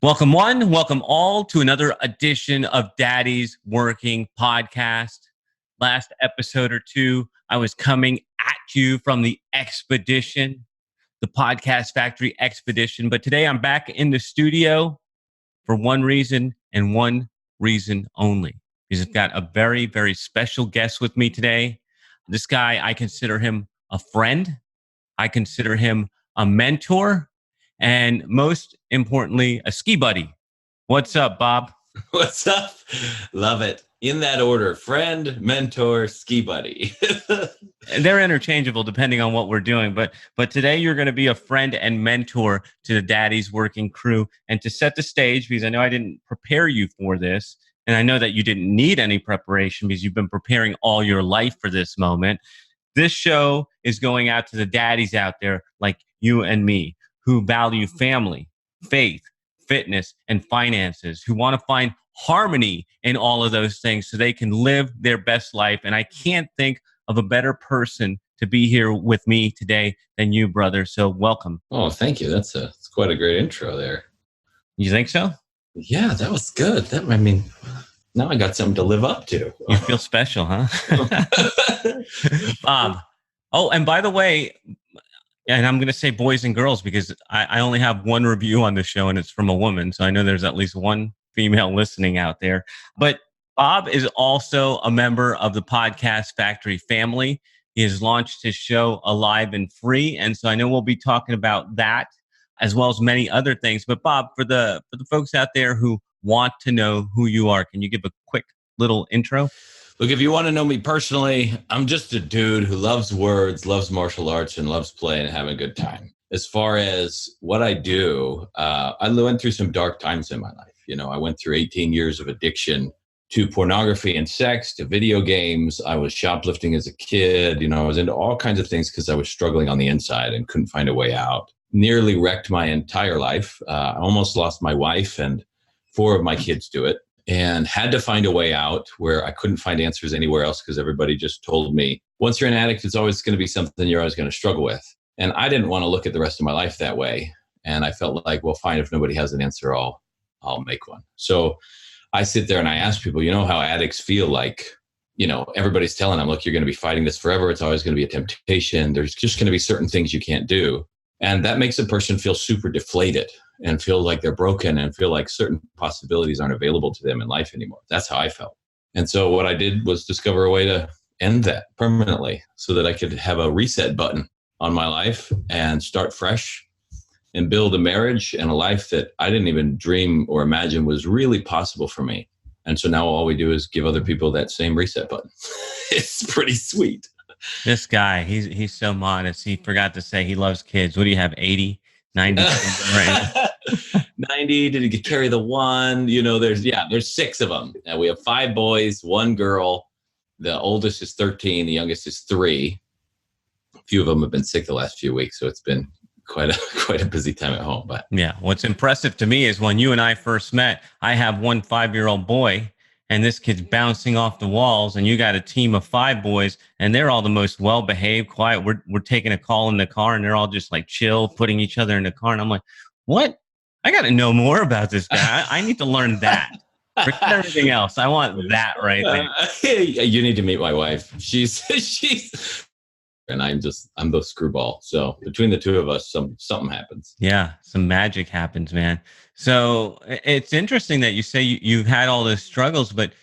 Welcome one, welcome all to another edition of Daddy's Working Podcast. Last episode or two, I was coming at you from the expedition, the Podcast Factory expedition. But today I'm back in the studio for one reason and one reason only. Because I've got a very, very special guest with me today. This guy, I consider him a friend. I consider him a mentor. And most importantly, a ski buddy. What's up, Bob? What's up? Love it. In that order, friend, mentor, ski buddy. And they're interchangeable depending on what we're doing. But today you're going to be a friend and mentor to the Daddy's Working crew. And to set the stage, because I know I didn't prepare you for this, and I know that you didn't need any preparation because you've been preparing all your life for this moment. This show is going out to the daddies out there like you and me, who value family, faith, fitness, and finances, who want to find harmony in all of those things so they can live their best life. And I can't think of a better person to be here with me today than you, brother. So welcome. Oh, thank you. That's quite a great intro there. You think so? Yeah, that was good. Now I got something to live up to. You feel special, huh? Oh, and by the way, and I'm going to say boys and girls because I only have one review on the show and it's from a woman. So I know there's at least one female listening out there. But Bob is also a member of the Podcast Factory family. He has launched his show Alive and Free. And so I know we'll be talking about that as well as many other things. But Bob, for the folks out there who want to know who you are, can you give a quick little intro? Look, if you want to know me personally, I'm just a dude who loves words, loves martial arts, and loves playing and having a good time. As far as what I do, I went through some dark times in my life. You know, I went through 18 years of addiction to pornography and sex, to video games. I was shoplifting as a kid. You know, I was into all kinds of things because I was struggling on the inside and couldn't find a way out. Nearly wrecked my entire life. I almost lost my wife and 4 of my kids to it. And had to find a way out where I couldn't find answers anywhere else because everybody just told me, once you're an addict, it's always going to be something you're always going to struggle with. And I didn't want to look at the rest of my life that way. And I felt like, well, fine, if nobody has an answer, I'll make one. So I sit there and I ask people, you know how addicts feel like, you know, everybody's telling them, look, you're going to be fighting this forever. It's always going to be a temptation. There's just going to be certain things you can't do. And that makes a person feel super deflated and feel like they're broken and feel like certain possibilities aren't available to them in life anymore. That's how I felt. And so what I did was discover a way to end that permanently so that I could have a reset button on my life and start fresh and build a marriage and a life that I didn't even dream or imagine was really possible for me. And so now all we do is give other people that same reset button. It's pretty sweet. This guy, he's so modest. He forgot to say he loves kids. What do you have, 80, 90? Right? 90, did he carry the one? You know, there's 6 of them. And we have 5 boys, 1 girl. The oldest is 13. The youngest is 3. A few of them have been sick the last few weeks. So it's been quite a busy time at home. But yeah, what's impressive to me is when you and I first met, I have one 5-year-old boy. And this kid's bouncing off the walls, and you got a team of 5 boys, and they're all the most well-behaved, quiet. We're taking a call in the car, and they're all just like chill, putting each other in the car. And I'm like, what? I got to know more about this guy. I need to learn that. Forget everything else. I want that right there. You need to meet my wife. She's and I'm the screwball. So between the two of us, something happens. Yeah, some magic happens, man. So it's interesting that you say you've had all those struggles, but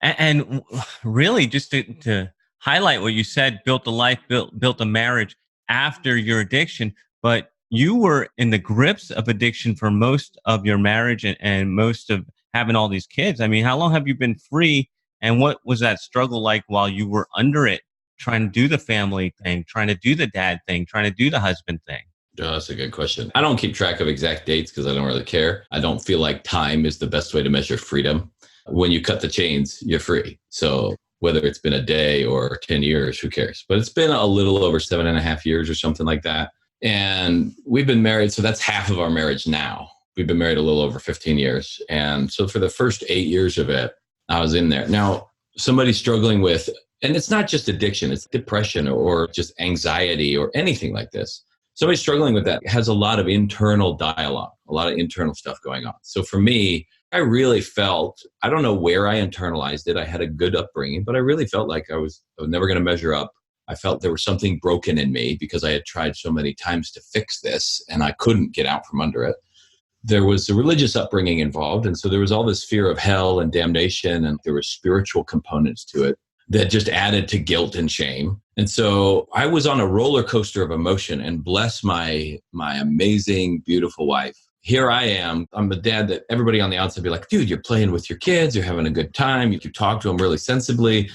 and really just to highlight what you said, built a life, built a marriage after your addiction, but you were in the grips of addiction for most of your marriage and most of having all these kids. I mean, how long have you been free, and what was that struggle like while you were under it? Trying to do the family thing, trying to do the dad thing, trying to do the husband thing? Oh, that's a good question. I don't keep track of exact dates because I don't really care. I don't feel like time is the best way to measure freedom. When you cut the chains, you're free. So whether it's been a day or 10 years, who cares? But it's been a little over 7.5 years or something like that. And we've been married. So that's half of our marriage now. We've been married a little over 15 years. And so for the first 8 years of it, I was in there. Now, somebody struggling with, and it's not just addiction, it's depression or just anxiety or anything like this. Somebody struggling with that has a lot of internal dialogue, a lot of internal stuff going on. So for me, I really felt, I don't know where I internalized it. I had a good upbringing, but I really felt like I was never going to measure up. I felt there was something broken in me because I had tried so many times to fix this and I couldn't get out from under it. There was a religious upbringing involved. And so there was all this fear of hell and damnation, and there were spiritual components to it that just added to guilt and shame. And so I was on a roller coaster of emotion, and bless my amazing, beautiful wife. Here I am. I'm the dad that everybody on the outside be like, dude, you're playing with your kids. You're having a good time. You talk to them really sensibly.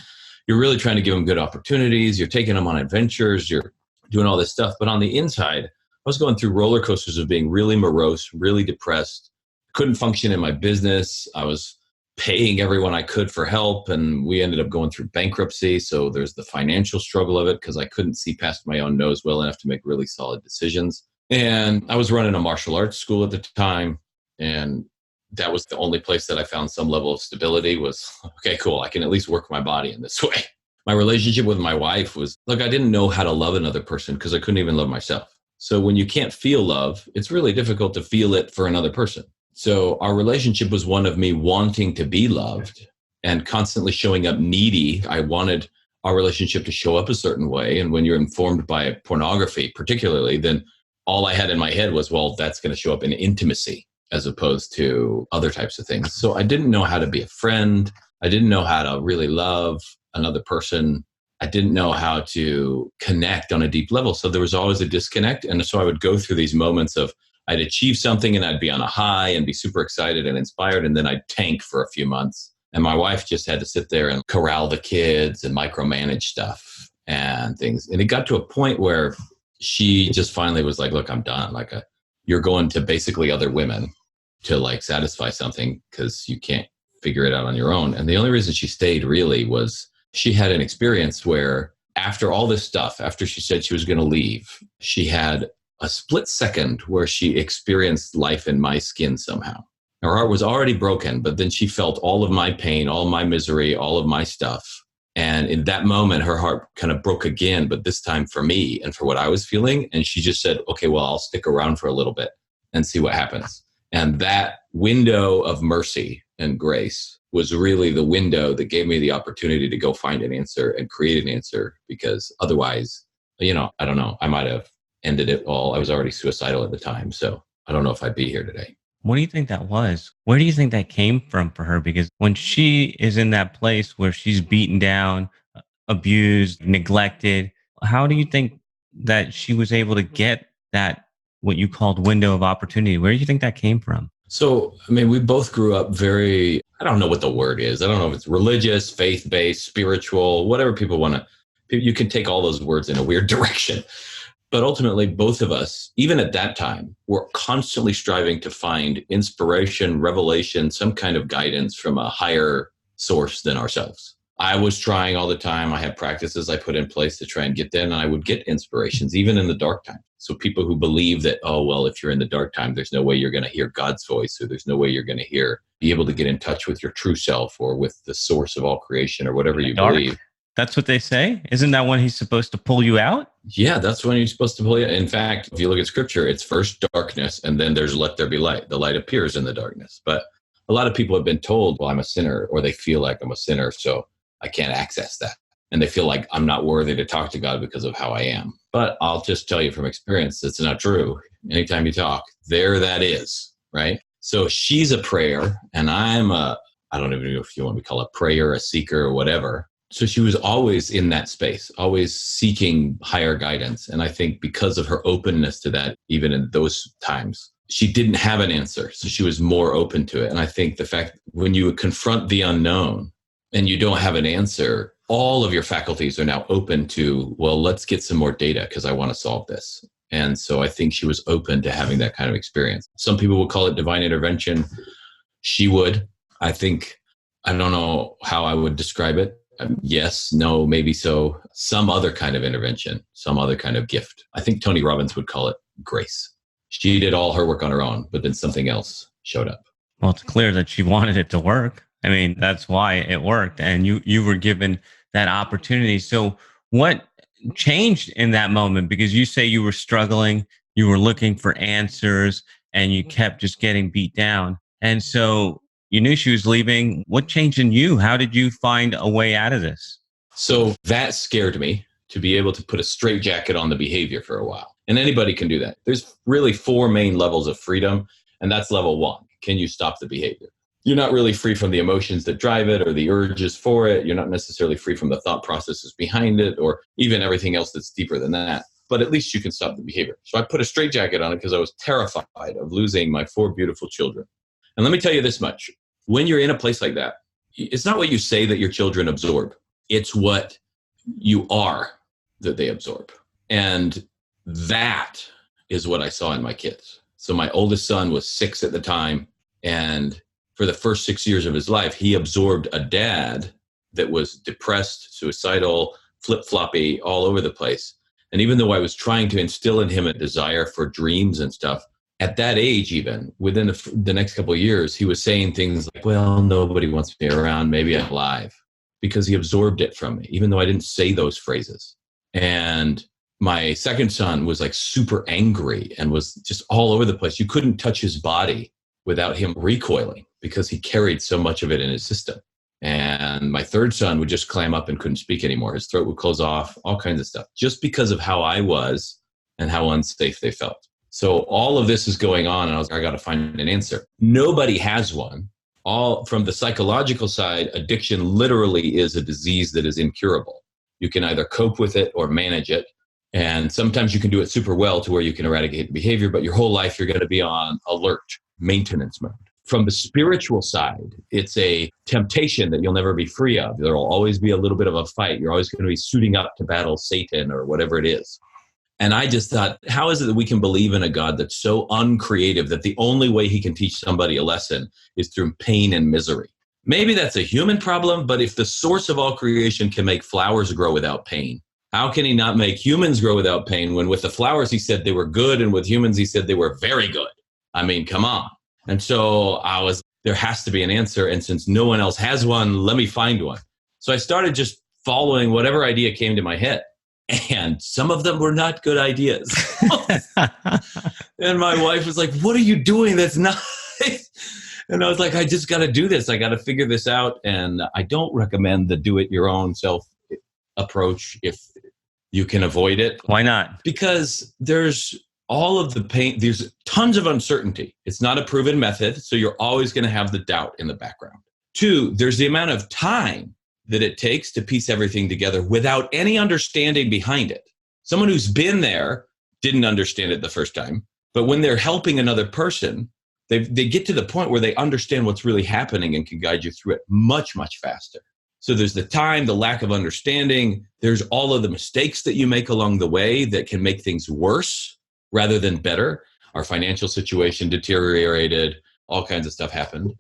You're really trying to give them good opportunities. You're taking them on adventures. You're doing all this stuff. But on the inside, I was going through roller coasters of being really morose, really depressed, couldn't function in my business. I was paying everyone I could for help, and we ended up going through bankruptcy. So there's the financial struggle of it because I couldn't see past my own nose well enough to make really solid decisions. And I was running a martial arts school at the time, and that was the only place that I found some level of stability was, okay, cool, I can at least work my body in this way. My relationship with my wife was, look, I didn't know how to love another person because I couldn't even love myself. So when you can't feel love, it's really difficult to feel it for another person. So our relationship was one of me wanting to be loved and constantly showing up needy. I wanted our relationship to show up a certain way. And when you're informed by pornography, particularly, then all I had in my head was, well, that's going to show up in intimacy as opposed to other types of things. So I didn't know how to be a friend. I didn't know how to really love another person. I didn't know how to connect on a deep level. So there was always a disconnect. And so I would go through these moments of I'd achieve something and I'd be on a high and be super excited and inspired. And then I'd tank for a few months. And my wife just had to sit there and corral the kids and micromanage stuff and things. And it got to a point where she just finally was like, look, I'm done. Like, you're going to basically other women to like satisfy something because you can't figure it out on your own. And the only reason she stayed really was she had an experience where after all this stuff, after she said she was going to leave, she had a split second where she experienced life in my skin somehow. Her heart was already broken, but then she felt all of my pain, all of my misery, all of my stuff. And in that moment, her heart kind of broke again, but this time for me and for what I was feeling. And she just said, okay, well, I'll stick around for a little bit and see what happens. And that window of mercy and grace was really the window that gave me the opportunity to go find an answer and create an answer, because otherwise, I don't know, I might have ended it all. I was already suicidal at the time. So I don't know if I'd be here today. What do you think that was? Where do you think that came from for her? Because when she is in that place where she's beaten down, abused, neglected, how do you think that she was able to get that, what you called window of opportunity? Where do you think that came from? So, we both grew up very, I don't know what the word is. I don't know if it's religious, faith-based, spiritual, whatever people want to, you can take all those words in a weird direction. But ultimately, both of us, even at that time, were constantly striving to find inspiration, revelation, some kind of guidance from a higher source than ourselves. I was trying all the time. I had practices I put in place to try and get there, and I would get inspirations, even in the dark time. So people who believe that, oh, well, if you're in the dark time, there's no way you're going to hear God's voice, or there's no way you're going to be able to get in touch with your true self or with the source of all creation or whatever you believe. That's what they say? Isn't that when he's supposed to pull you out? Yeah, that's when you're supposed to pull you out. In fact, if you look at scripture, it's first darkness and then there's let there be light. The light appears in the darkness. But a lot of people have been told, well, I'm a sinner, or they feel like I'm a sinner, so I can't access that. And they feel like I'm not worthy to talk to God because of how I am. But I'll just tell you from experience, it's not true. Anytime you talk, there that is, right? So she's a prayer and I'm I don't even know if you want to call it a prayer, a seeker, or whatever. So she was always in that space, always seeking higher guidance. And I think because of her openness to that, even in those times, she didn't have an answer. So she was more open to it. And I think the fact when you confront the unknown and you don't have an answer, all of your faculties are now open to, well, let's get some more data because I want to solve this. And so I think she was open to having that kind of experience. Some people would call it divine intervention. She would. I don't know how I would describe it. Yes, no, maybe so. Some other kind of intervention, some other kind of gift. I think Tony Robbins would call it grace. She did all her work on her own, but then something else showed up. Well, it's clear that she wanted it to work. That's why it worked. And you were given that opportunity. So what changed in that moment? Because you say you were struggling, you were looking for answers, and you kept just getting beat down. And so you knew she was leaving. What changed in you? How did you find a way out of this? So that scared me, to be able to put a straitjacket on the behavior for a while. And anybody can do that. There's really four main levels of freedom. And that's level one. Can you stop the behavior? You're not really free from the emotions that drive it or the urges for it. You're not necessarily free from the thought processes behind it or even everything else that's deeper than that. But at least you can stop the behavior. So I put a straitjacket on it because I was terrified of losing my four beautiful children. And let me tell you this much. When you're in a place like that, it's not what you say that your children absorb. It's what you are that they absorb. And that is what I saw in my kids. So my oldest son was 6 at the time. And for the first 6 years of his life, he absorbed a dad that was depressed, suicidal, flip-floppy, all over the place. And even though I was trying to instill in him a desire for dreams and stuff, at that age, even within the next couple of years, he was saying things like, well, nobody wants me around, maybe I'm alive, because he absorbed it from me, even though I didn't say those phrases. And my second son was like super angry and was just all over the place. You couldn't touch his body without him recoiling because he carried so much of it in his system. And my third son would just clam up and couldn't speak anymore. His throat would close off, all kinds of stuff, just because of how I was and how unsafe they felt. So all of this is going on, and I was like, I got to find an answer. Nobody has one. All from the psychological side, addiction literally is a disease that is incurable. You can either cope with it or manage it. And sometimes you can do it super well to where you can eradicate the behavior, but your whole life you're going to be on alert, maintenance mode. From the spiritual side, it's a temptation that you'll never be free of. There'll always be a little bit of a fight. You're always going to be suiting up to battle Satan or whatever it is. And I just thought, how is it that we can believe in a God that's so uncreative that the only way he can teach somebody a lesson is through pain and misery? Maybe that's a human problem, but if the source of all creation can make flowers grow without pain, how can he not make humans grow without pain when with the flowers he said they were good and with humans he said they were very good? I mean, come on. And so there has to be an answer. And since no one else has one, let me find one. So I started just following whatever idea came to my head. And some of them were not good ideas. And my wife was like, what are you doing? That's not. And I was like, I just got to do this. I got to figure this out. And I don't recommend the do it your own self approach if you can avoid it. Why not? Because there's all of the pain. There's tons of uncertainty. It's not a proven method. So you're always going to have the doubt in the background. 2, there's the amount of time that it takes to piece everything together without any understanding behind it. Someone who's been there didn't understand it the first time, but when they're helping another person, they get to the point where they understand what's really happening and can guide you through it much, much faster. So there's the time, the lack of understanding. There's all of the mistakes that you make along the way that can make things worse rather than better. Our financial situation deteriorated, all kinds of stuff happened.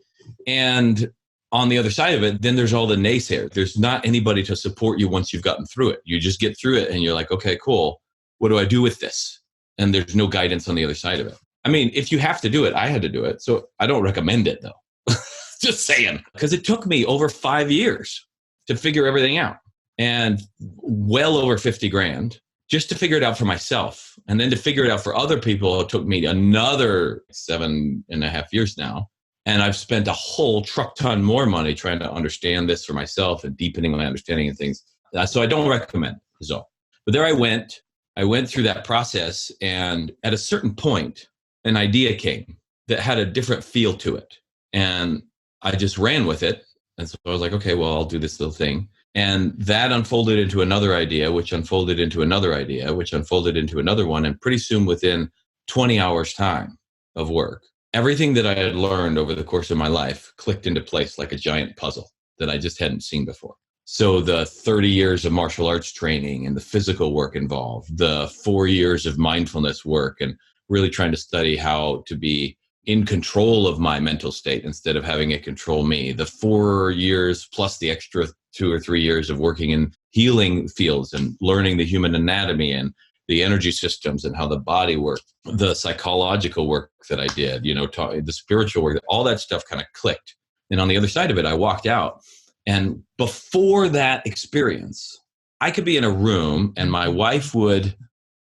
And on the other side of it, then there's all the naysayers. There's not anybody to support you once you've gotten through it. You just get through it and you're like, okay, cool. What do I do with this? And there's no guidance on the other side of it. I mean, if you have to do it, I had to do it. So I don't recommend it though. Just saying. Because it took me over 5 years to figure everything out and well over 50 grand just to figure it out for myself. And then to figure it out for other people, it took me another 7.5 years now. And I've spent a whole truck ton more money trying to understand this for myself and deepening my understanding of things. So I don't recommend it, is all. But there I went through that process. And at a certain point, an idea came that had a different feel to it. And I just ran with it. And so I was like, okay, well, I'll do this little thing. And that unfolded into another idea, which unfolded into another idea, which unfolded into another one. And pretty soon within 20 hours time of work, everything that I had learned over the course of my life clicked into place like a giant puzzle that I just hadn't seen before. So the 30 years of martial arts training and the physical work involved, the 4 years of mindfulness work and really trying to study how to be in control of my mental state instead of having it control me, the 4 years plus the extra 2 or 3 years of working in healing fields and learning the human anatomy and the energy systems and how the body worked, the psychological work that I did, the spiritual work, all that stuff kind of clicked. And on the other side of it, I walked out. And before that experience, I could be in a room and my wife would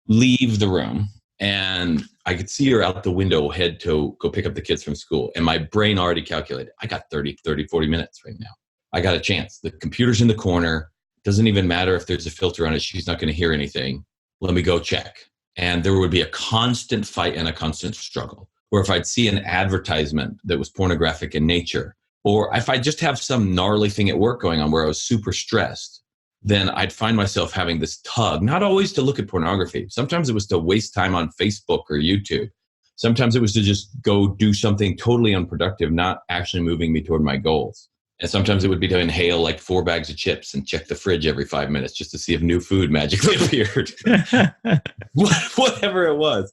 leave the room and I could see her out the window head to go pick up the kids from school. And my brain already calculated, I got 40 minutes right now. I got a chance. The computer's in the corner. Doesn't even matter if there's a filter on it. She's not going to hear anything. Let me go check. And there would be a constant fight and a constant struggle. Or if I'd see an advertisement that was pornographic in nature, or if I just have some gnarly thing at work going on where I was super stressed, then I'd find myself having this tug, not always to look at pornography. Sometimes it was to waste time on Facebook or YouTube. Sometimes it was to just go do something totally unproductive, not actually moving me toward my goals. And sometimes it would be to inhale like 4 bags of chips and check the fridge every 5 minutes just to see if new food magically appeared. Whatever it was.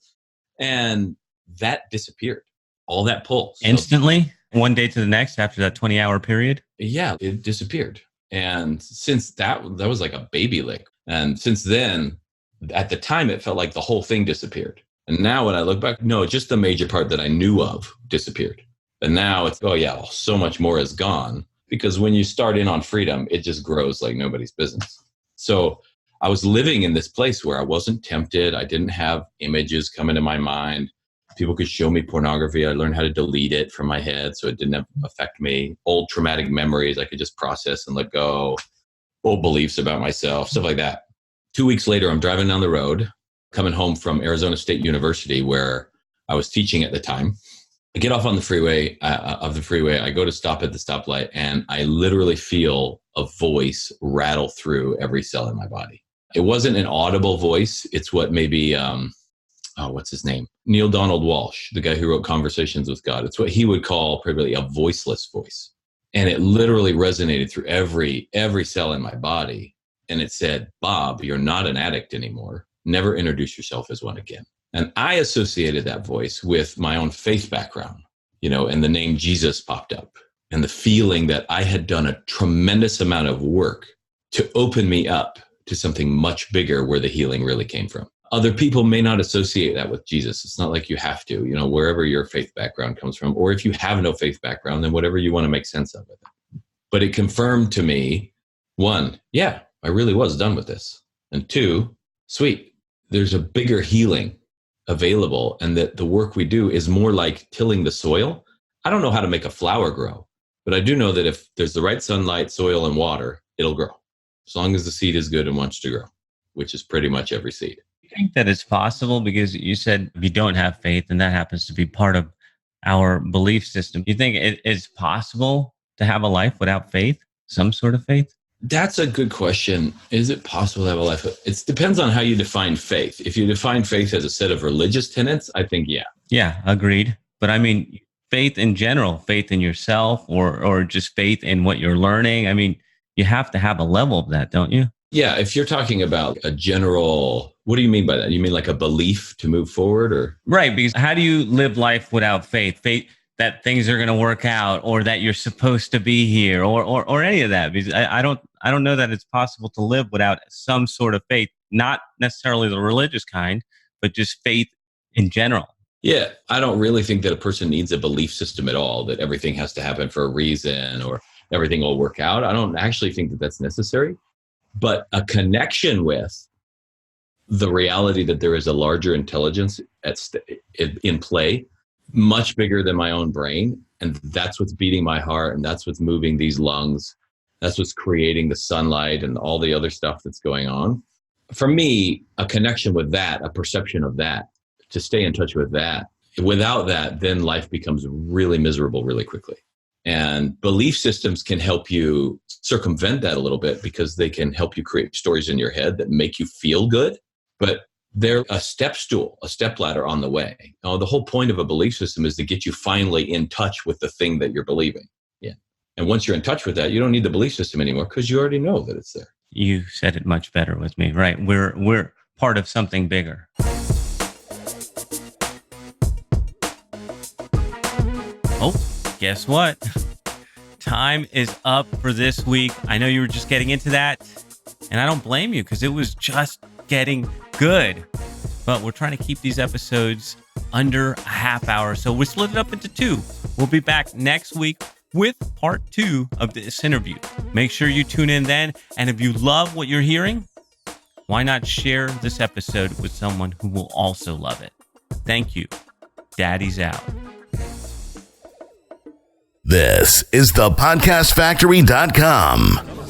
And that disappeared. All that pull. Instantly? One day to the next after that 20-hour period? Yeah, it disappeared. And since that was like a baby lick. And since then, at the time, it felt like the whole thing disappeared. And now when I look back, no, just the major part that I knew of disappeared. And now it's, oh yeah, so much more is gone. Because when you start in on freedom, it just grows like nobody's business. So I was living in this place where I wasn't tempted. I didn't have images come into my mind. People could show me pornography. I learned how to delete it from my head so it didn't affect me. Old traumatic memories I could just process and let go. Old beliefs about myself, stuff like that. 2 weeks later, I'm driving down the road, coming home from Arizona State University where I was teaching at the time. I get off on the freeway, I go to stop at the stoplight, and I literally feel a voice rattle through every cell in my body. It wasn't an audible voice. It's what maybe... what's his name? Neil Donald Walsh, the guy who wrote Conversations with God. It's what he would call probably a voiceless voice. And it literally resonated through every cell in my body. And it said, Bob, you're not an addict anymore. Never introduce yourself as one again. And I associated that voice with my own faith background, and the name Jesus popped up. And the feeling that I had done a tremendous amount of work to open me up to something much bigger where the healing really came from. Other people may not associate that with Jesus. It's not like you have to, wherever your faith background comes from. Or if you have no faith background, then whatever you want to make sense of it. But it confirmed to me, 1, yeah, I really was done with this. And 2, sweet, there's a bigger healing available, and that the work we do is more like tilling the soil. I don't know how to make a flower grow, but I do know that if there's the right sunlight, soil, and water, it'll grow. As long as the seed is good and wants to grow, which is pretty much every seed. Think that it's possible, because you said if you don't have faith, and that happens to be part of our belief system. You think it is possible to have a life without faith, some sort of faith? That's a good question. Is it possible to have a life? It depends on how you define faith. If you define faith as a set of religious tenets, I think, yeah. Yeah, agreed. But I mean, faith in general, faith in yourself, or just faith in what you're learning. I mean, you have to have a level of that, don't you? Yeah, if you're talking about a general, what do you mean by that? You mean like a belief to move forward, or? Right, because how do you live life without faith? Faith that things are going to work out, or that you're supposed to be here, or any of that. Because I don't know that it's possible to live without some sort of faith, not necessarily the religious kind, but just faith in general. Yeah, I don't really think that a person needs a belief system at all, that everything has to happen for a reason or everything will work out. I don't actually think that that's necessary. But a connection with the reality that there is a larger intelligence in play, much bigger than my own brain. And that's what's beating my heart. And that's what's moving these lungs. That's what's creating the sunlight and all the other stuff that's going on. For me, a connection with that, a perception of that, to stay in touch with that. Without that, then life becomes really miserable really quickly. And belief systems can help you circumvent that a little bit, because they can help you create stories in your head that make you feel good, but they're a step stool, a step ladder on the way. Now, the whole point of a belief system is to get you finally in touch with the thing that you're believing. Yeah. And once you're in touch with that, you don't need the belief system anymore, because you already know that it's there. You said it much better with me, right? We're part of something bigger. Oh, guess what? Time is up for this week. I know you were just getting into that, and I don't blame you, because it was just getting good. But we're trying to keep these episodes under a half hour, so we split it up into 2. We'll be back next week with part 2 of this interview. Make sure you tune in then, and if you love what you're hearing, why not share this episode with someone who will also love it? Thank you. Daddy's out. This is thepodcastfactory.com.